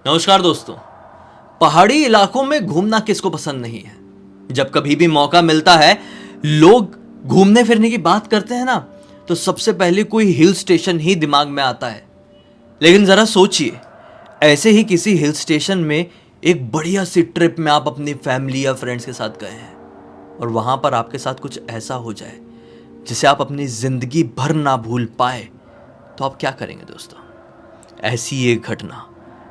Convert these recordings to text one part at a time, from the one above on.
नमस्कार दोस्तों। पहाड़ी इलाकों में घूमना किसको पसंद नहीं है। जब कभी भी मौका मिलता है, लोग घूमने फिरने की बात करते हैं ना, तो सबसे पहले कोई हिल स्टेशन ही दिमाग में आता है। लेकिन ज़रा सोचिए, ऐसे ही किसी हिल स्टेशन में एक बढ़िया सी ट्रिप में आप अपनी फैमिली या फ्रेंड्स के साथ गए हैं और वहाँ पर आपके साथ कुछ ऐसा हो जाए जिसे आप अपनी ज़िंदगी भर ना भूल पाए, तो आप क्या करेंगे दोस्तों। ऐसी एक घटना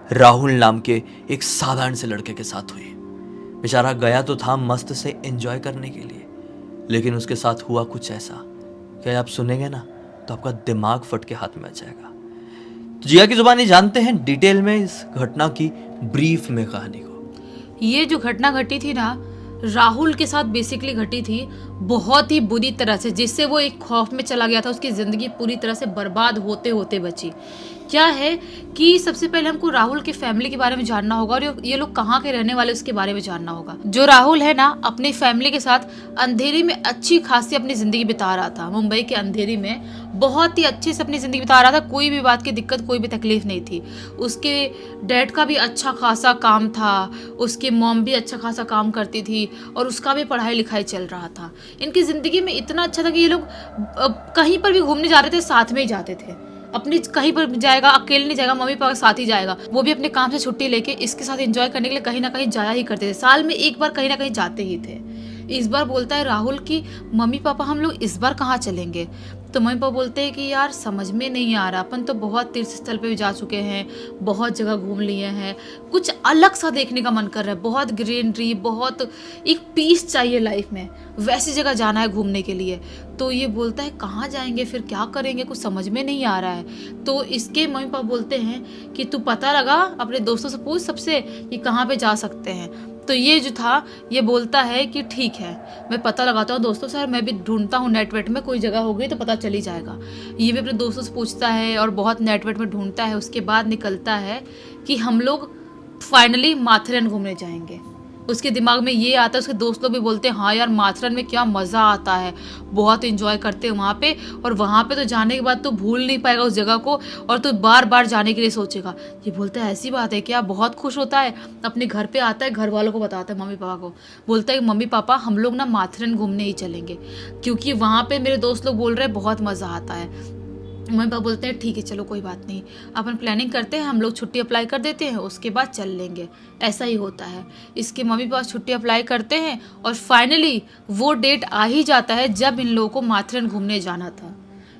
राहुल नाम के एक साधारण से लड़के के साथ हुई। बेचारा गया तो था मस्त से एंजॉय करने के लिए, लेकिन उसके साथ हुआ कुछ ऐसा कि आप सुनेंगे ना तो आपका दिमाग फट के हाथ में आ जाएगा। तो जिया की जुबानी जानते हैं डिटेल में इस घटना की ब्रीफ में कहानी को। ये जो घटना घटी थी ना, राहुल के साथ बेसिकली घटी थी बहुत ही बुरी तरह से, जिससे वो एक खौफ में चला गया था। उसकी ज़िंदगी पूरी तरह से बर्बाद होते होते बची। क्या है कि सबसे पहले हमको राहुल की फैमिली के बारे में जानना होगा और ये लोग कहाँ के रहने वाले उसके बारे में जानना होगा। जो राहुल है ना, अपनी फैमिली के साथ अंधेरी में अच्छी खासी अपनी ज़िंदगी बिता रहा था। मुंबई के अंधेरी में बहुत ही अच्छे से अपनी ज़िंदगी बिता रहा था। कोई भी बात की दिक्कत, कोई भी तकलीफ नहीं थी। उसके डैड का भी अच्छा खासा काम था, उसकी मॉम भी अच्छा खासा काम करती थी और उसका भी पढ़ाई लिखाई चल रहा था। इनकी ज़िंदगी में इतना अच्छा था कि ये लोग कहीं पर भी घूमने जा रहे थे, साथ में ही जाते थे। अपनी कहीं पर जाएगा, अकेले नहीं जाएगा, मम्मी पापा के साथ ही जाएगा। वो भी अपने काम से छुट्टी लेके इसके साथ एंजॉय करने के लिए कहीं ना कहीं जाया ही करते थे। साल में एक बार कहीं ना कहीं जाते ही थे। इस बार बोलता है राहुल कि मम्मी पापा हम लोग इस बार कहाँ चलेंगे। तो मम्मी पापा बोलते हैं कि यार समझ में नहीं आ रहा, अपन तो बहुत तीर्थ स्थल पे भी जा चुके हैं, बहुत जगह घूम लिए हैं, कुछ अलग सा देखने का मन कर रहा है, बहुत ग्रीनरी, बहुत एक पीस चाहिए लाइफ में, वैसी जगह जाना है घूमने के लिए। तो ये बोलता है कहाँ जाएंगे, फिर क्या करेंगे, कुछ समझ में नहीं आ रहा है। तो इसके मम्मी पापा बोलते हैं कि तू पता लगा, अपने दोस्तों से पूछ सबसे कि कहाँ पे जा सकते हैं। तो ये जो था, ये बोलता है कि ठीक है, मैं पता लगाता हूँ दोस्तों से, और मैं भी ढूंढता हूँ नेटवेट में, कोई जगह होगी तो पता चल ही जाएगा। ये भी अपने दोस्तों से पूछता है और बहुत नेटवेट में ढूंढता है। उसके बाद निकलता है कि हम लोग फाइनली माथेरन घूमने जाएंगे। उसके दिमाग में ये आता है। उसके दोस्त लोग भी बोलते हैं हाँ यार, माथेरन में क्या मज़ा आता है, बहुत इंजॉय करते हैं वहाँ पे, और वहाँ पे तो जाने के बाद तो भूल नहीं पाएगा उस जगह को, और तो बार बार जाने के लिए सोचेगा। ये बोलता है ऐसी बात है क्या। बहुत खुश होता है, अपने घर पे आता है, घर वालों को बताता है, मम्मी पापा को बोलता है मम्मी पापा हम लोग ना माथेरन घूमने ही चलेंगे, क्योंकि वहाँ पे मेरे दोस्त लोग बोल रहे हैं बहुत मज़ा आता है। मम्मी पापा बोलते हैं ठीक है चलो कोई बात नहीं, अपन प्लानिंग करते हैं, हम लोग छुट्टी अप्लाई कर देते हैं, उसके बाद चल लेंगे। ऐसा ही होता है। इसके मम्मी पापा छुट्टी अप्लाई करते हैं और फाइनली वो डेट आ ही जाता है जब इन लोगों को माथेरन घूमने जाना था।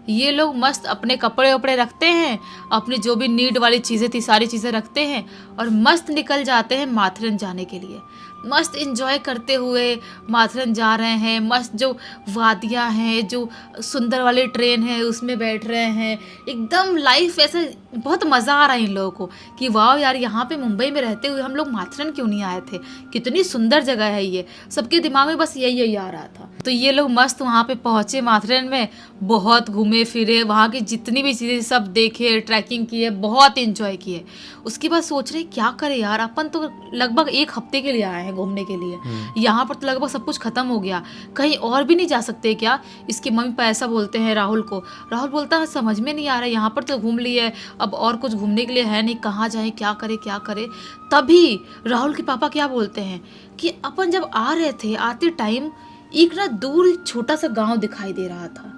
ये लोग मस्त अपने कपड़े वपड़े रखते हैं, अपनी जो भी नीड वाली चीज़ें थी सारी चीज़ें रखते हैं और मस्त निकल जाते हैं माथेरन जाने के लिए। मस्त इंजॉय करते हुए माथेरन जा रहे हैं। मस्त जो वादियाँ हैं, जो सुंदर वाली ट्रेन है उसमें बैठ रहे हैं, एकदम लाइफ ऐसे बहुत मज़ा आ रहा है इन लोगों को कि वाह यार, यहाँ पे मुंबई में रहते हुए हम लोग माथेरन क्यों नहीं आए थे, कितनी सुंदर जगह है ये। सबके दिमाग में बस यही यही आ रहा था। तो ये लोग मस्त वहाँ पे पहुँचे माथेरन में, बहुत घूमे फिरे, वहाँ की जितनी भी चीज़ें सब देखे, ट्रैकिंग किए, बहुत इंजॉय किए। उसके बाद सोच रहे क्या करें यार, अपन तो लगभग एक हफ्ते के लिए आए हैं घूमने के लिए, यहाँ पर तो लगभग सब कुछ खत्म हो गया, कहीं और भी नहीं जा सकते क्या। इसके मम्मी पापा ऐसा बोलते हैं राहुल को। राहुल बोलता है समझ में नहीं आ रहा है, यहाँ पर तो घूम लिए, अब और कुछ घूमने के लिए है नहीं, कहाँ जाए, क्या करे क्या करे। तभी राहुल के पापा क्या बोलते हैं कि अपन जब आ रहे थे, आते टाइम एक ना दूर एक छोटा सा गांव दिखाई दे रहा था।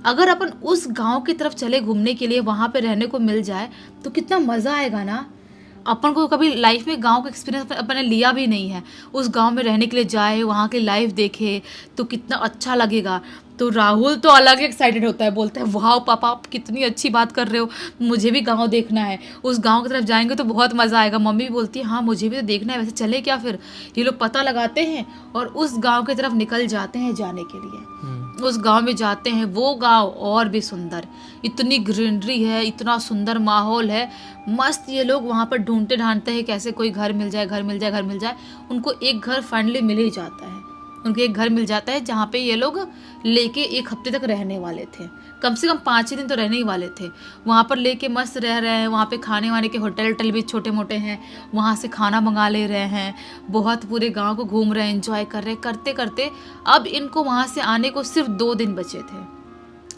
अगर अपन उस गांव की तरफ चले घूमने के लिए, वहां पे रहने को मिल जाए तो कितना मजा आएगा ना। अपन को कभी लाइफ में गांव का एक्सपीरियंस अपन ने लिया भी नहीं है, उस गांव में रहने के लिए जाए, वहाँ की लाइफ देखे तो कितना अच्छा लगेगा। तो राहुल तो अलग ही एक्साइटेड होता है, बोलता है वाह पापा आप कितनी अच्छी बात कर रहे हो, मुझे भी गांव देखना है, उस गांव की तरफ जाएंगे तो बहुत मज़ा आएगा। मम्मी भी बोलती है हाँ मुझे भी तो देखना है, वैसे चले क्या फिर। ये लोग पता लगाते हैं और उस गांव की तरफ निकल जाते हैं जाने के लिए। उस गांव में जाते हैं, वो गांव और भी सुंदर, इतनी ग्रीनरी है, इतना सुंदर माहौल है, मस्त। ये लोग वहाँ पर ढूंढते ढांढते हैं कैसे कोई घर मिल जाए, घर मिल जाए, घर मिल जाए। उनको एक घर फाइनली मिल ही जाता है। उनको एक घर मिल जाता है जहाँ पे ये लोग लेके एक हफ्ते तक रहने वाले थे, कम से कम 5-6 दिन तो रहने ही वाले थे। वहाँ पर लेके मस्त रह रहे हैं। वहाँ पे खाने वाने के होटल वोटल भी छोटे मोटे हैं, वहाँ से खाना मंगा ले रहे हैं, बहुत पूरे गांव को घूम रहे हैं, एंजॉय कर रहे हैं। करते करते अब इनको वहाँ से आने को सिर्फ 2 दिन बचे थे।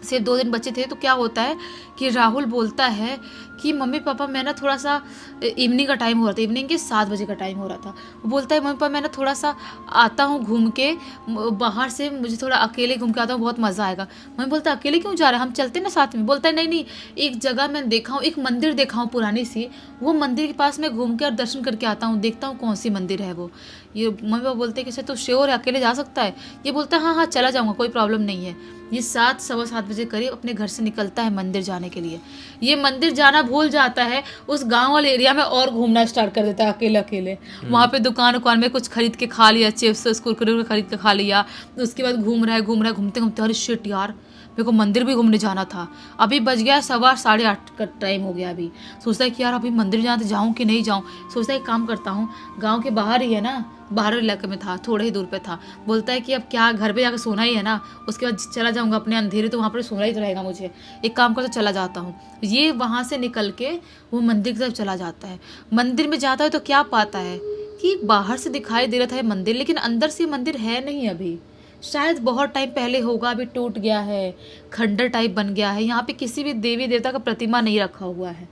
सिर्फ 2 दिन बचे थे। तो क्या होता है कि राहुल बोलता है कि मम्मी पापा मैं ना थोड़ा सा इवनिंग का टाइम हो रहा था, इवनिंग के 7 बजे का टाइम हो रहा था। वो बोलता है मम्मी पापा मैं ना थोड़ा सा आता हूँ घूम के बाहर से, मुझे थोड़ा अकेले घूम के आता हूँ, बहुत मज़ा आएगा। मम्मी बोलता है अकेले क्यों जा रहे हैं, हम चलते हैं ना साथ में। बोलता है नहीं नहीं, एक जगह मैं देखा हूँ, एक मंदिर देखा हूँ पुरानी सी, वो मंदिर के पास मैं घूम के और दर्शन करके आता हूँ, देखता हूँ कौन सी मंदिर है वो। ये मम्मी पापा बोलते हैं कि अच्छा तो श्योर है अकेले जा सकता है। ये बोलता है हाँ हाँ चला जाऊँगा, कोई प्रॉब्लम नहीं है। ये 7 सवा 7 बजे करीब अपने घर से निकलता है मंदिर जाने के लिए। ये मंदिर जाना भूल जाता है, उस गांव वाले एरिया में और घूमना स्टार्ट कर देता है अकेले अकेले। वहाँ पे दुकान में कुछ खरीद के खा लिया, चिप्स कुरकुरे खरीद के खा लिया। उसके बाद घूम रहा है घूमते घूमते अरे शिट यार, मेरे को मंदिर भी घूमने जाना था। अभी बज गया 7:30 का टाइम हो गया। अभी सोचता है कि यार अभी मंदिर जाना, जाऊँ कि नहीं जाऊँ। सोचता है एक काम करता हूँ, गाँव के बाहर ही है ना, बाहर इलाके में था, थोड़े ही दूर पे था। बोलता है कि अब क्या घर पे जाकर सोना ही है ना, उसके बाद चला जाऊंगा अपने अंधेरे, तो वहाँ पर सोना ही तो रहेगा मुझे। एक काम कर तो चला जाता हूँ। ये वहाँ से निकल के वो मंदिर की तरफ चला जाता है। मंदिर में जाता है तो क्या पाता है कि बाहर से दिखाई दे रहा था ये मंदिर, लेकिन अंदर से मंदिर है नहीं अभी। शायद बहुत टाइम पहले होगा, अभी टूट गया है, खंडर टाइप बन गया है। यहाँ पे किसी भी देवी देवता का प्रतिमा नहीं रखा हुआ है।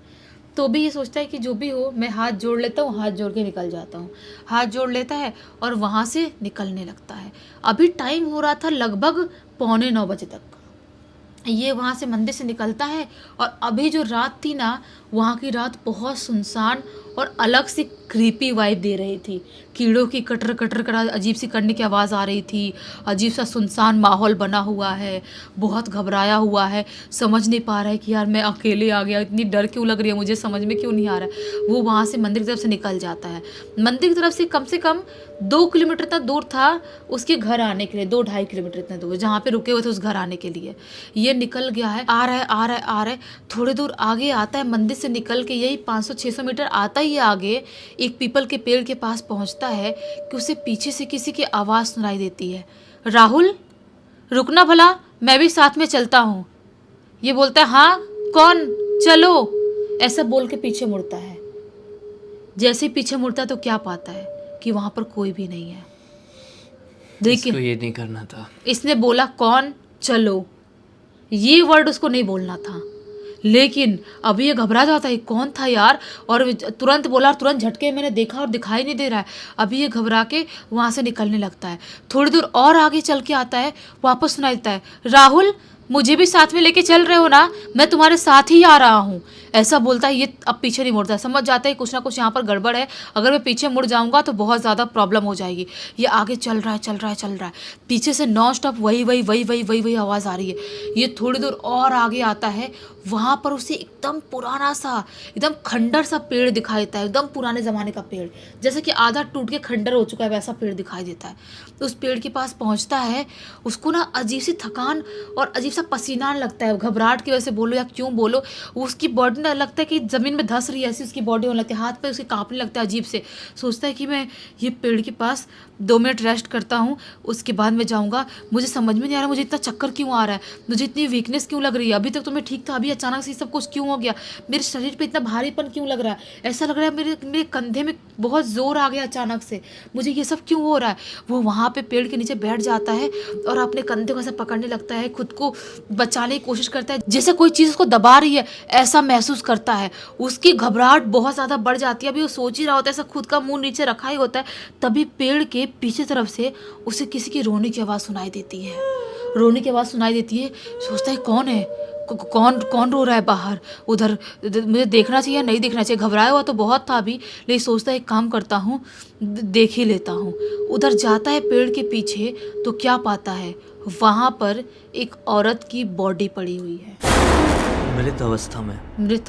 तो भी ये सोचता है कि जो भी हो मैं हाथ जोड़ लेता हूँ, हाथ जोड़ के निकल जाता हूँ। हाथ जोड़ लेता है और वहाँ से निकलने लगता है। अभी टाइम हो रहा था लगभग 8:45 बजे तक। ये वहाँ से मंदिर से निकलता है और अभी जो रात थी ना, वहाँ की रात बहुत सुनसान और अलग सी क्रीपी वाइब दे रही थी। कीड़ों की कटर कटर कर अजीब सी करने की आवाज़ आ रही थी। अजीब सा सुनसान माहौल बना हुआ है, बहुत घबराया हुआ है, समझ नहीं पा रहा है कि यार मैं अकेले आ गया, इतनी डर क्यों लग रही है मुझे, समझ में क्यों नहीं आ रहा है। वो वहाँ से मंदिर की तरफ से निकल जाता है। मंदिर की तरफ से कम 2 किलोमीटर इतना दूर था उसके घर आने के लिए, 2-2.5 किलोमीटर इतना दूर जहाँ पे रुके हुए थे उस घर आने के लिए। ये निकल गया है, आ रहा है। थोड़ी दूर आगे आता है, मंदिर से निकल के यही 500-600 मीटर आता ही आगे एक पीपल के पेड़ के पास पहुंचता है कि उसे पीछे से किसी की आवाज़ सुनाई देती है, राहुल रुकना भला, मैं भी साथ में चलता हूँ। ये बोलता है हाँ कौन, चलो, ऐसा बोल के पीछे मुड़ता है। जैसे ही पीछे मुड़ता है तो क्या पाता है कि वहाँ पर कोई भी नहीं है। देखिए इसको ये नहीं करना था। इसने बोला कौन, चलो, ये वर्ड उसको नहीं बोलना था, लेकिन अभी ये घबरा जाता है कौन था यार, और तुरंत बोला, तुरंत झटके मैंने देखा और दिखाई नहीं दे रहा है। अभी ये घबरा के वहाँ से निकलने लगता है। थोड़ी दूर और आगे चल के आता है, वापस सुनाई देता है, राहुल मुझे भी साथ में लेके चल रहे हो ना, मैं तुम्हारे साथ ही आ रहा हूँ। ऐसा बोलता है। ये अब पीछे नहीं मुड़ता है, समझ जाता है कुछ ना कुछ यहाँ पर गड़बड़ है, अगर मैं पीछे मुड़ जाऊँगा तो बहुत ज़्यादा प्रॉब्लम हो जाएगी। ये आगे चल रहा है, पीछे से नॉन स्टॉप वही आवाज़ आ रही है। ये थोड़ी दूर और आगे आता है, वहाँ पर उसे एकदम पुराना सा, एकदम खंडर सा पेड़ दिखाई देता है, एकदम पुराने ज़माने का पेड़, जैसे कि आधा टूट के खंडर हो चुका है वैसा पेड़ दिखाई देता है। तो उस पेड़ के पास पहुँचता है, उसको ना अजीब सी थकान और अजीब सा पसीना लगता है, घबराहट की वजह से बोलो या क्यों बोलो, उसकी बॉडी ना लगता है कि ज़मीन में धंस रही है, ऐसी उसकी बॉडी होने लगती है, हाथ पे उसके कांपने लगता है अजीब से। सोचता है कि मैं ये पेड़ के पास 2 मिनट रेस्ट करता हूँ, उसके बाद मैं जाऊँगा। मुझे समझ में नहीं आ रहा मुझे इतना चक्कर क्यों आ रहा है, मुझे इतनी वीकनेस क्यों लग रही है, अभी तक तो मैं ठीक था, अभी अचानक से सब कुछ क्यों हो गया, मेरे शरीर पे इतना भारीपन क्यों लग रहा है, ऐसा लग रहा है मेरे कंधे में बहुत ज़ोर आ गया अचानक से, मुझे ये सब क्यों हो रहा है। वो वहाँ पे पेड़ के नीचे बैठ जाता है और अपने कंधे को ऐसा पकड़ने लगता है, खुद को बचाने की कोशिश करता है, जैसे कोई चीज़ उसको दबा रही है ऐसा महसूस करता है। उसकी घबराहट बहुत ज़्यादा बढ़ जाती है। अभी वो सोच ही रहा होता है, ऐसा खुद का मुंह नीचे रखा ही होता है, तभी पेड़ के पीछे तरफ से उसे किसी की रोने की आवाज़ सुनाई देती है। रोने की आवाज़ सुनाई देती है, सोचता है कौन है, कौन रो रहा है बाहर, उधर मुझे देखना चाहिए या नहीं देखना चाहिए। घबराया हुआ तो बहुत था अभी, लेकिन सोचता है एक काम करता हूँ, देख ही लेता हूँ। उधर जाता है पेड़ के पीछे तो क्या पाता है, वहाँ पर एक औरत की बॉडी पड़ी हुई है, मृत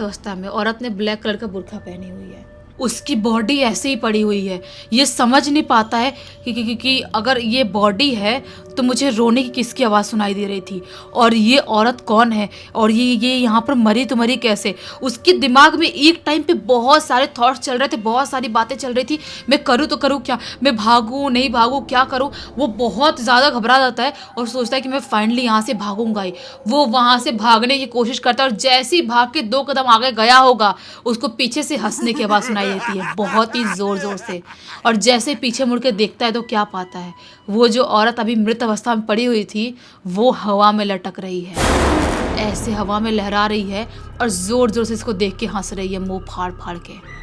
अवस्था में। औरत ने ब्लैक कलर का बुर्का पहनी हुई है, उसकी बॉडी ऐसे ही पड़ी हुई है। ये समझ नहीं पाता है कि अगर ये बॉडी है तो मुझे रोने की किसकी आवाज़ सुनाई दे रही थी, और ये औरत कौन है, और ये यहाँ पर मरी तो मरी कैसे। उसके दिमाग में एक टाइम पे बहुत सारे थॉट्स चल रहे थे, बहुत सारी बातें चल रही थी, मैं करूँ तो करूँ क्या, मैं भागूँ नहीं भागूँ, क्या करूँ। वो बहुत ज़्यादा घबरा जाता है और सोचता है कि मैं फाइनली यहाँ से भागूंगा ही। वो वहाँ से भागने की कोशिश करता है और जैसे ही भाग के 2 कदम आगे गया होगा, उसको पीछे से हंसने की आवाज़ सुनाई देती है, बहुत ही ज़ोर से। और जैसे पीछे मुड़ के देखता है तो क्या पाता है, वो जो औरत अभी मृत अवस्था में पड़ी हुई थी वो हवा में लटक रही है। ऐसे हवा में लहरा रही है और जोर जोर से इसको देख के हंस रही है, मुंह फाड़ फाड़ के।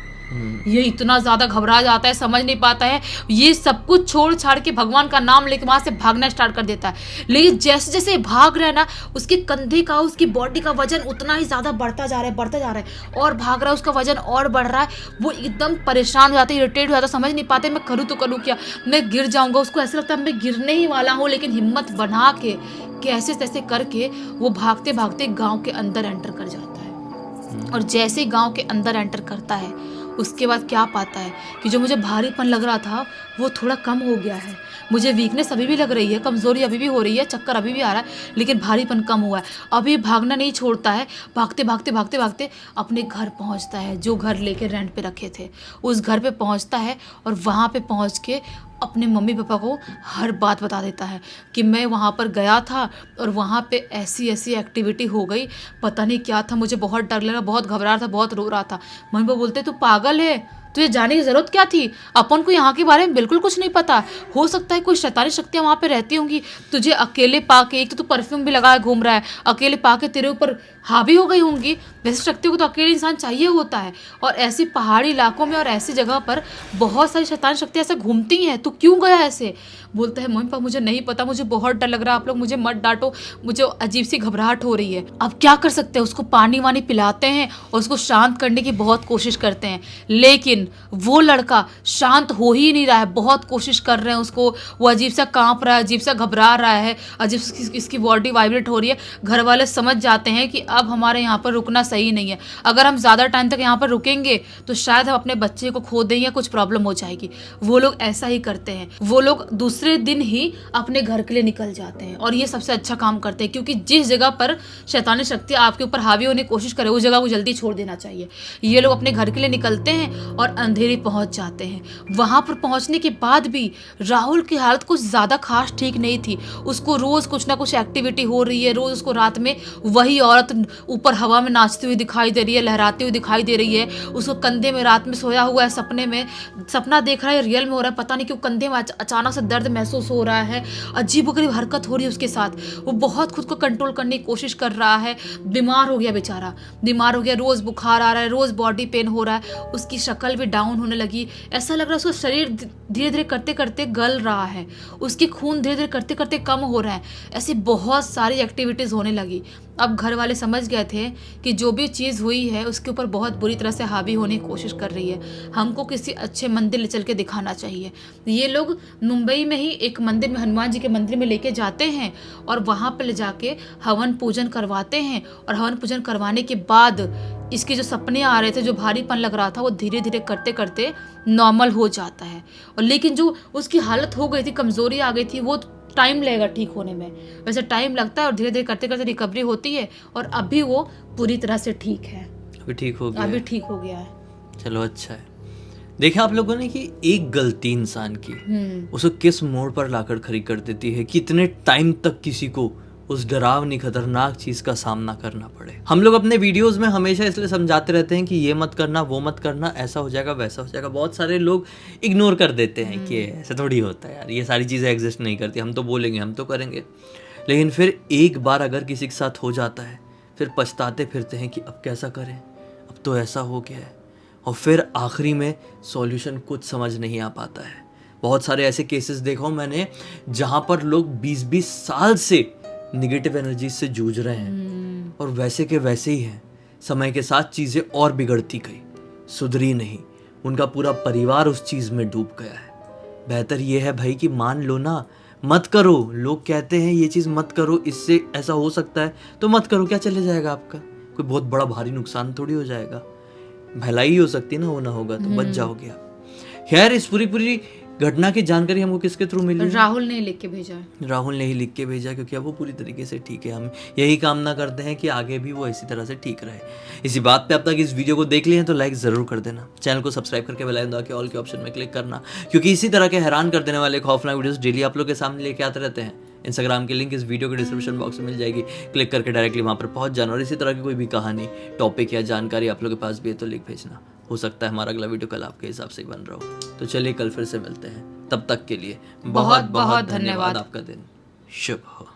ये इतना ज्यादा घबरा जाता है, समझ नहीं पाता है, ये सब कुछ छोड़ छाड़ के भगवान का नाम लेके वहां से भागना स्टार्ट कर देता है। लेकिन जैसे जैसे भाग रहा है ना, उसके कंधे का, उसकी बॉडी का वजन उतना ही ज्यादा बढ़ता जा रहा है, बढ़ता जा रहा है, और भाग रहा है, उसका वजन और बढ़ रहा है। वो एकदम परेशान हो जाता है, इरिटेट हो जाता है, समझ नहीं पाते मैं करूँ तो करूँ क्या, मैं गिर जाऊंगा। उसको ऐसा लगता है मैं गिरने ही वाला हूँ, लेकिन हिम्मत बना के कैसे तैसे करके वो भागते भागते गांव के अंदर एंटर कर जाता है। और जैसे ही गांव के अंदर एंटर करता है, उसके बाद क्या पाता है कि जो मुझे भारीपन लग रहा था वो थोड़ा कम हो गया है। मुझे वीकनेस अभी भी लग रही है, कमज़ोरी अभी भी हो रही है, चक्कर अभी भी आ रहा है, लेकिन भारीपन कम हुआ है। अभी भागना नहीं छोड़ता है, भागते भागते भागते भागते अपने घर पहुंचता है, जो घर लेके रेंट पे रखे थे उस घर पे पहुंचता है। और वहाँ पे पहुंच के अपने मम्मी पापा को हर बात बता देता है कि मैं वहाँ पर गया था और वहाँ पे ऐसी ऐसी एक्टिविटी हो गई, पता नहीं क्या था, मुझे बहुत डर लगा, बहुत घबरा रहा था, बहुत रो रहा था। मम्मी पापा बोलते तू पागल है, तुझे जाने की ज़रूरत क्या थी, अपन को यहाँ के बारे में बिल्कुल कुछ नहीं पता। हो सकता है कोई शैतानी शक्तियाँ वहाँ पे रहती होंगी, तुझे अकेले पाके, एक तो तू परफ्यूम भी लगाए घूम रहा है, अकेले पाके तेरे ऊपर हावी हो गई होंगी। वैसे शक्तियों को तो अकेले इंसान चाहिए होता है, और ऐसी पहाड़ी इलाकों में और ऐसी जगह पर बहुत सारी शैतानी शक्तियाँ ऐसे घूमती हैं, तू क्यों गया ऐसे। बोलता है मम्मी पापा मुझे नहीं पता, मुझे बहुत डर लग रहा है, आप लोग मुझे मत डांटो, मुझे अजीब सी घबराहट हो रही है। अब क्या कर सकते हैं, उसको पानी वानी पिलाते हैं और उसको शांत करने की बहुत कोशिश करते हैं, लेकिन वो लड़का शांत हो ही नहीं रहा है। बहुत कोशिश कर रहे हैं उसको, वो अजीब सा कांप रहा है, अजीब सा घबरा रहा है, अजीब सी इसकी बॉडी वाइब्रेट हो रही है। घर वाले समझ जाते हैं कि अब हमारे यहाँ पर रुकना सही नहीं है, अगर हम ज़्यादा टाइम तक यहाँ पर रुकेंगे तो शायद हम अपने बच्चे को खो दें या कुछ प्रॉब्लम हो जाएगी। वो लोग ऐसा ही करते हैं, वो लोग दूसरे दिन ही अपने घर के लिए निकल जाते हैं, और ये सबसे अच्छा काम करते हैं, क्योंकि जिस जगह पर शैतानी शक्ति आपके ऊपर हावी होने की कोशिश करे उस जगह को जल्दी छोड़ देना चाहिए। ये लोग अपने घर के लिए निकलते हैं और अंधेरे पहुंच जाते हैं। वहां पर पहुंचने के बाद भी राहुल की हालत कुछ ज़्यादा खास ठीक नहीं थी। उसको रोज़ कुछ ना कुछ एक्टिविटी हो रही है, रोज़ उसको रात में वही औरत ऊपर हवा में नाचती हुई दिखाई दे रही है, लहराती हुई दिखाई दे रही है। उसको कंधे में रात में सोया हुआ है, सपने में सपना देख रहा है, रियल में हो रहा है, पता नहीं क्यों कंधे में अचानक से दर्द महसूस हो रहा है, अजीबोगरीब हरकत हो रही है उसके साथ। वो बहुत खुद को कंट्रोल करने की कोशिश कर रहा है, बीमार हो गया बेचारा, बीमार हो गया, रोज़ बुखार आ रहा है, रोज़ बॉडी पेन हो रहा है, उसकी शक्ल भी डाउन होने लगी। ऐसा लग रहा है उसका शरीर धीरे धीरे करते करते गल रहा है, उसकी खून धीरे धीरे करते करते कम हो रहा है। ऐसी बहुत सारी एक्टिविटीज़ होने लगी। अब घर वाले समझ गए थे कि जो भी चीज़ हुई है उसके ऊपर बहुत बुरी तरह से हावी होने की कोशिश कर रही है, हमको किसी अच्छे मंदिर ले चल के दिखाना चाहिए। ये लोग मुंबई में ही एक मंदिर में, हनुमान जी के मंदिर में लेके जाते हैं और वहाँ पर ले जाके हवन पूजन करवाते हैं, और हवन पूजन करवाने के बाद इसके जो सपने आ रहे थे, जो भारीपन लग रहा था, वो धीरे धीरे करते करते नॉर्मल हो जाता है। और लेकिन जो उसकी हालत हो गई थी, कमज़ोरी आ गई थी, वो टाइम लगेगा ठीक होने में। वैसे टाइम लगता है और धीरे धीरे करते करते रिकवरी होती है, और अभी वो पूरी तरह से ठीक है, अभी ठीक हो गया, अभी ठीक हो गया है। चलो अच्छा है। देखा आप लोगों ने कि एक गलती इंसान की उसको किस मोड़ पर लाकर खड़ी कर देती है, कितने टाइम तक किसी को उस डरावनी खतरनाक चीज का सामना करना पड़े। हम लोग अपने वीडियोस में हमेशा इसलिए समझाते रहते हैं कि ये मत करना, वो मत करना, ऐसा हो जाएगा, वैसा हो जाएगा। बहुत सारे लोग इग्नोर कर देते हैं कि ऐसा थोड़ी होता है यार, ये सारी चीज़ें एग्जिस्ट नहीं करती, हम तो बोलेंगे, हम तो करेंगे। लेकिन फिर एक बार अगर किसी के साथ हो जाता है, फिर पछताते फिरते हैं कि अब कैसा करें, अब तो ऐसा हो गया है, और फिर आखिरी में सॉल्यूशन कुछ समझ नहीं आ पाता है। बहुत सारे ऐसे केसेस देखा मैंने जहाँ पर लोग 20-20 साल से निगेटिव एनर्जी से जूझ रहे हैं, और वैसे के वैसे ही हैं। समय के साथ चीज़ें और बिगड़ती गई, सुधरी नहीं, उनका पूरा परिवार उस चीज़ में डूब गया है। बेहतर ये है भाई कि मान लो ना, मत करो। लोग कहते हैं ये चीज़ मत करो, इससे ऐसा हो सकता है, तो मत करो, क्या चले जाएगा आपका, कोई बहुत बड़ा भारी नुकसान थोड़ी हो जाएगा, भलाई हो सकती है ना, होना होगा तो बच जाओगे आप। खैर, इस पूरी घटना की जानकारी हमको किसके थ्रू मिली? राहुल ने लिख के भेजा है। राहुल ने ही लिख के भेजा, क्योंकि अब वो पूरी तरीके से ठीक है। हम यही कामना करते हैं कि आगे भी वो इसी तरह से ठीक रहे। इसी बात पे अब तक इस वीडियो को देख लिए हैं तो लाइक ज़रूर कर देना, चैनल को सब्सक्राइब करके बेल आइकन दबा के ऑल के ऑप्शन में क्लिक करना, क्योंकि इसी तरह के हैरान कर देने वाले खौफनाक वीडियोस डेली आप लोग के सामने लेके आते रहते हैं। इंस्टाग्राम की लिंक इस वीडियो के डिस्क्रिप्शन बॉक्स में मिल जाएगी, क्लिक करके डायरेक्टली वहाँ पर पहुँच जाना। और इसी तरह की कोई भी कहानी, टॉपिक या जानकारी आप लोग के पास भी है तो लिख भेजना। हो सकता है हमारा अगला वीडियो कल आपके हिसाब से ही बन रहा हो। तो चलिए कल फिर से मिलते हैं, तब तक के लिए बहुत बहुत धन्यवाद। आपका दिन शुभ हो।